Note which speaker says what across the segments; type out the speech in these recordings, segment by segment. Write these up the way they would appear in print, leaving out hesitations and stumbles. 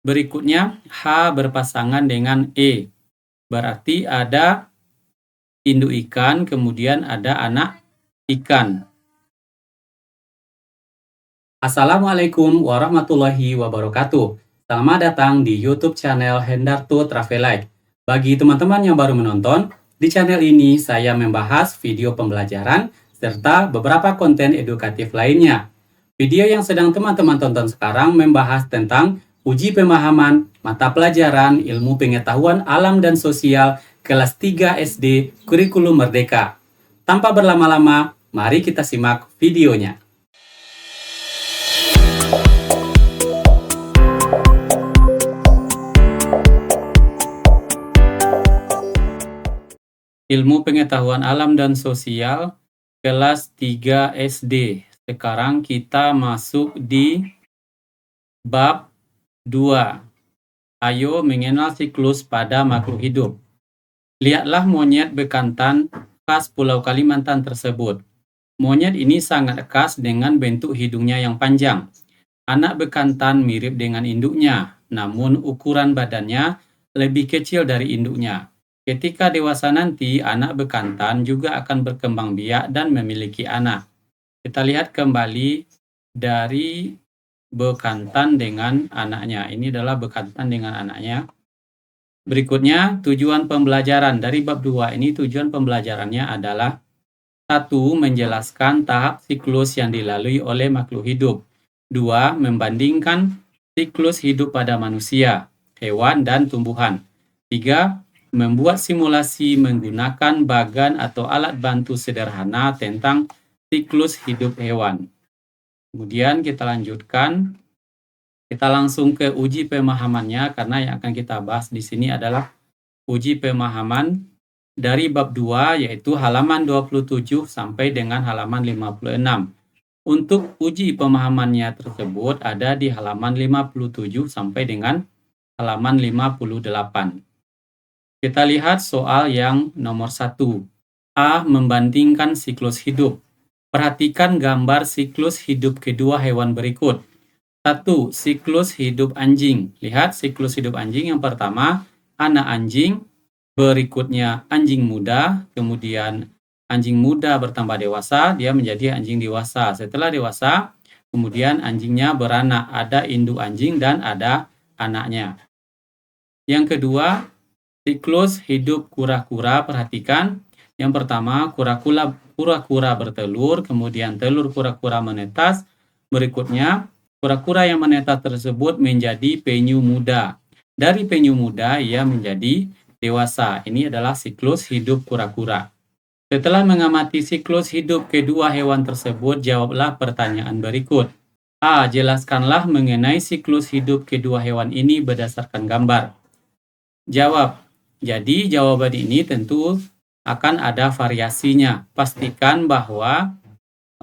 Speaker 1: Berikutnya, H berpasangan dengan E. Berarti ada induk ikan, kemudian ada anak ikan. Assalamualaikum warahmatullahi wabarakatuh. Selamat datang di YouTube channel Hendarto Travelite. Bagi teman-teman yang baru menonton, di channel ini saya membahas video pembelajaran serta beberapa konten edukatif lainnya. Video yang sedang teman-teman tonton sekarang membahas tentang uji pemahaman mata pelajaran ilmu pengetahuan alam dan sosial kelas 3 SD Kurikulum Merdeka. Tanpa berlama-lama, mari kita simak videonya. Ilmu pengetahuan alam dan sosial kelas 3 SD. Sekarang kita masuk di bab 2. Ayo mengenal siklus pada makhluk hidup. Lihatlah monyet bekantan khas Pulau Kalimantan tersebut. Monyet ini sangat khas dengan bentuk hidungnya yang panjang. Anak bekantan mirip dengan induknya, namun ukuran badannya lebih kecil dari induknya. Ketika dewasa nanti, anak bekantan juga akan berkembang biak dan memiliki anak. Kita lihat kembali dari bekantan dengan anaknya. Ini adalah bekantan dengan anaknya. Berikutnya, tujuan pembelajaran. Dari bab 2 ini, tujuan pembelajarannya adalah 1. Menjelaskan tahap siklus yang dilalui oleh makhluk hidup. 2. Membandingkan siklus hidup pada manusia, hewan, dan tumbuhan. 3. Membuat simulasi menggunakan bagan atau alat bantu sederhana tentang siklus hidup hewan. Kemudian kita lanjutkan. Kita langsung ke uji pemahamannya karena yang akan kita bahas di sini adalah uji pemahaman dari bab 2 yaitu halaman 27 sampai dengan halaman 56. Untuk uji pemahamannya tersebut ada di halaman 57 sampai dengan halaman 58. Kita lihat soal yang nomor 1. A. Membandingkan siklus hidup. Perhatikan gambar siklus hidup kedua hewan berikut. 1. Siklus hidup anjing. Lihat siklus hidup anjing yang pertama, anak anjing. Berikutnya anjing muda. Kemudian anjing muda bertambah dewasa, dia menjadi anjing dewasa. Setelah dewasa, kemudian anjingnya beranak. Ada induk anjing dan ada anaknya. Yang kedua, siklus hidup kura-kura. Perhatikan, yang pertama kura-kura bertelur, kemudian telur kura-kura menetas. Berikutnya, kura-kura yang menetas tersebut menjadi penyu muda. Dari penyu muda, ia menjadi dewasa. Ini adalah siklus hidup kura-kura. Setelah mengamati siklus hidup kedua hewan tersebut, jawablah pertanyaan berikut. A. Jelaskanlah mengenai siklus hidup kedua hewan ini berdasarkan gambar. Jawab. Jadi jawaban ini tentu akan ada variasinya. Pastikan bahwa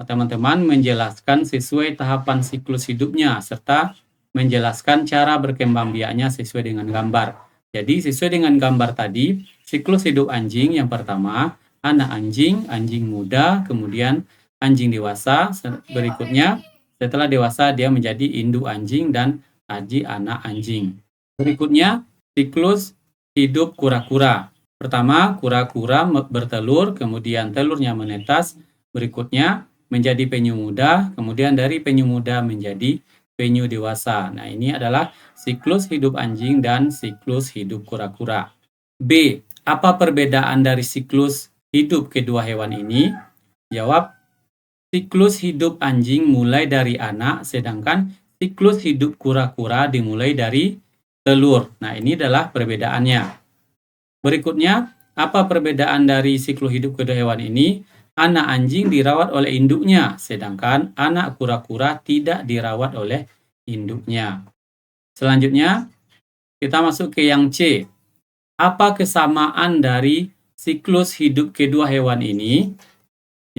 Speaker 1: teman-teman menjelaskan sesuai tahapan siklus hidupnya serta menjelaskan cara berkembang biaknya sesuai dengan gambar. Jadi sesuai dengan gambar tadi, siklus hidup anjing yang pertama, anak anjing, anjing muda, kemudian anjing dewasa. Berikutnya, setelah dewasa dia menjadi induk anjing dan anak anjing. Berikutnya, siklus hidup kura-kura. Pertama, kura-kura bertelur, kemudian telurnya menetas. Berikutnya, menjadi penyu muda, kemudian dari penyu muda menjadi penyu dewasa. Nah, ini adalah siklus hidup anjing dan siklus hidup kura-kura. B. Apa perbedaan dari siklus hidup kedua hewan ini? Jawab, siklus hidup anjing mulai dari anak, sedangkan siklus hidup kura-kura dimulai dari telur. Nah, ini adalah perbedaannya. Berikutnya, apa perbedaan dari siklus hidup kedua hewan ini? Anak anjing dirawat oleh induknya, sedangkan anak kura-kura tidak dirawat oleh induknya. Selanjutnya, kita masuk ke yang C. Apa kesamaan dari siklus hidup kedua hewan ini?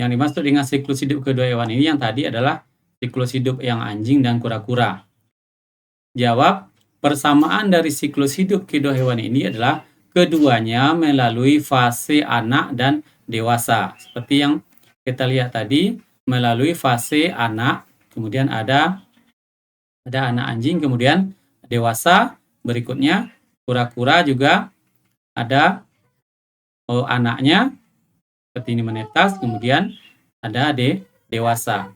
Speaker 1: Yang dimaksud dengan siklus hidup kedua hewan ini yang tadi adalah siklus hidup yang anjing dan kura-kura. Jawab, persamaan dari siklus hidup kedua hewan ini adalah keduanya melalui fase anak dan dewasa. Seperti yang kita lihat tadi, melalui fase anak, kemudian ada anak anjing, kemudian dewasa. Berikutnya kura-kura juga ada anaknya seperti ini menetas, kemudian ada dewasa.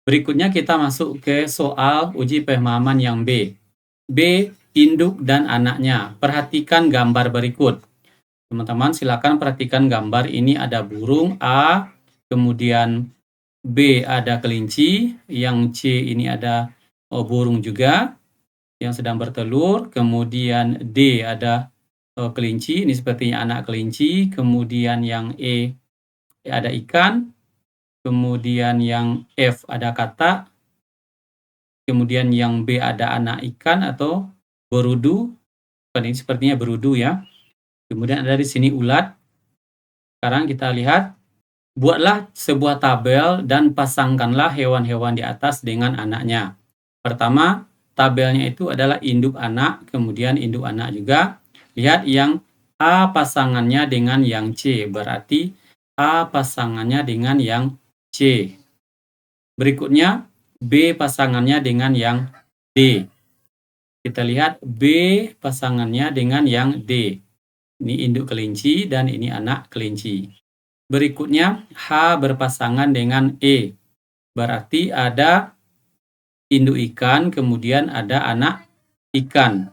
Speaker 1: Berikutnya kita masuk ke soal uji pemahaman yang B. B, induk dan anaknya. Perhatikan gambar berikut. Teman-teman silakan perhatikan gambar ini, ada burung A, kemudian B ada kelinci, yang C ini ada burung juga yang sedang bertelur, kemudian D ada kelinci, ini sepertinya anak kelinci, kemudian yang E ada ikan, kemudian yang F ada katak, kemudian yang B ada anak ikan atau berudu, ini sepertinya berudu ya. Kemudian ada di sini ulat. Sekarang kita lihat, buatlah sebuah tabel dan pasangkanlah hewan-hewan di atas dengan anaknya. Pertama, tabelnya itu adalah induk anak, kemudian induk anak juga. Lihat yang A pasangannya dengan yang C, berarti A pasangannya dengan yang C. Berikutnya, B pasangannya dengan yang D. Kita lihat B pasangannya dengan yang D. Ini induk kelinci dan ini anak kelinci. Berikutnya, H berpasangan dengan E. Berarti ada induk ikan, kemudian ada anak ikan.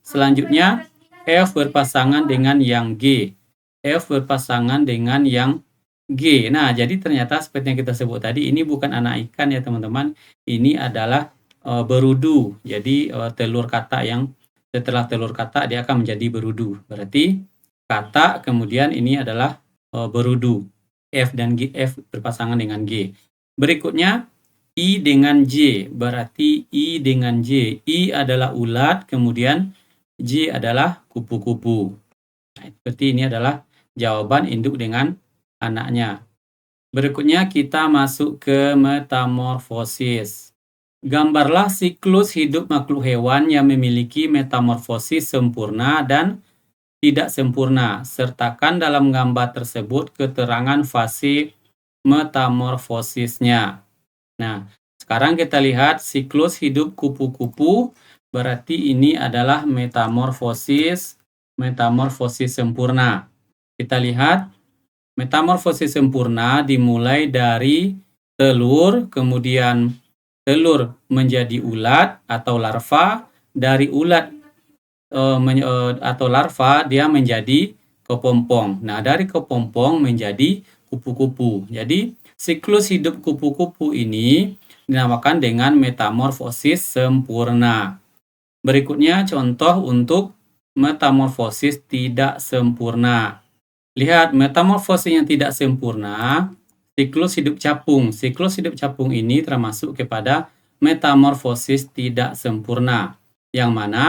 Speaker 1: Selanjutnya, F berpasangan dengan yang G. F berpasangan dengan yang G. Nah, jadi ternyata seperti yang kita sebut tadi, ini bukan anak ikan ya teman-teman. Ini adalah berudu. Jadi telur katak yang setelah telur katak dia akan menjadi berudu. Berarti katak, kemudian ini adalah berudu. F dan G, F berpasangan dengan G. Berikutnya, I dengan J, berarti I dengan J. I adalah ulat, kemudian J adalah kupu-kupu. Nah, seperti ini adalah jawaban induk dengan anaknya. Berikutnya kita masuk ke metamorfosis. Gambarlah siklus hidup makhluk hewan yang memiliki metamorfosis sempurna dan tidak sempurna. Sertakan dalam gambar tersebut keterangan fase metamorfosisnya. Nah, sekarang kita lihat siklus hidup kupu-kupu, berarti ini adalah metamorfosis sempurna. Kita lihat, metamorfosis sempurna dimulai dari telur, kemudian telur menjadi ulat atau larva, dari ulat atau larva dia menjadi kepompong. Nah, dari kepompong menjadi kupu-kupu. Jadi, siklus hidup kupu-kupu ini dinamakan dengan metamorfosis sempurna. Berikutnya contoh untuk metamorfosis tidak sempurna. Lihat, metamorfosis yang tidak sempurna, siklus hidup capung. Siklus hidup capung ini termasuk kepada metamorfosis tidak sempurna. Yang mana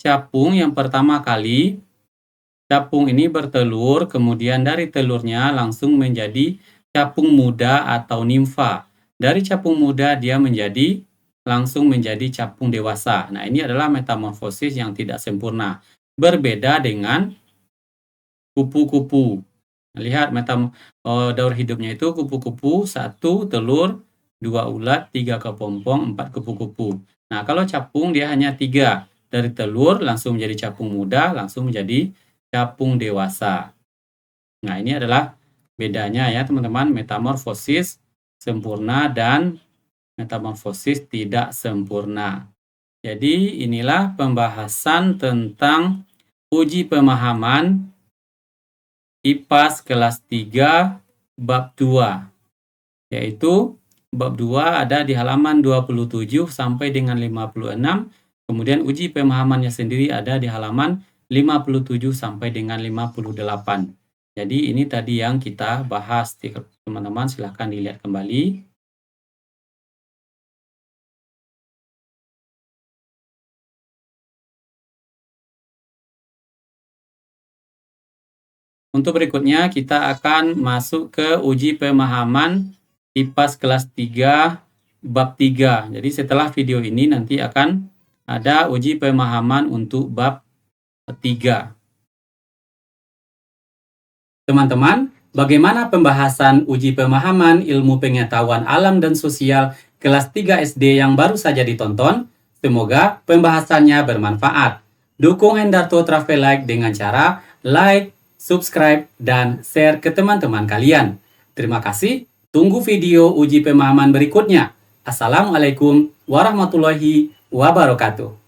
Speaker 1: capung yang pertama kali, capung ini bertelur, kemudian dari telurnya langsung menjadi capung muda atau nimfa. Dari capung muda dia langsung menjadi capung dewasa. Nah, ini adalah metamorfosis yang tidak sempurna. Berbeda dengan kupu-kupu. Lihat daur hidupnya itu kupu-kupu, 1 telur, 2 ulat, 3 kepompong, 4 kupu-kupu. Nah, kalau capung dia hanya 3. Dari telur langsung menjadi capung muda, langsung menjadi capung dewasa. Nah, ini adalah bedanya ya teman-teman, metamorfosis sempurna dan metamorfosis tidak sempurna. Jadi inilah pembahasan tentang uji pemahaman IPAS kelas 3 bab 2. Yaitu bab 2 ada di halaman 27 sampai dengan 56. Kemudian uji pemahamannya sendiri ada di halaman 57 sampai dengan 58. Jadi ini tadi yang kita bahas, teman-teman silahkan dilihat kembali. Untuk berikutnya kita akan masuk ke uji pemahaman IPAS kelas 3 bab 3. Jadi setelah video ini nanti akan ada uji pemahaman untuk bab 3. Teman-teman, bagaimana pembahasan uji pemahaman ilmu pengetahuan alam dan sosial kelas 3 SD yang baru saja ditonton? Semoga pembahasannya bermanfaat. Dukung Hendarto Travel Like dengan cara like, subscribe, dan share ke teman-teman kalian. Terima kasih. Tunggu video uji pemahaman berikutnya. Assalamualaikum warahmatullahi wabarakatuh.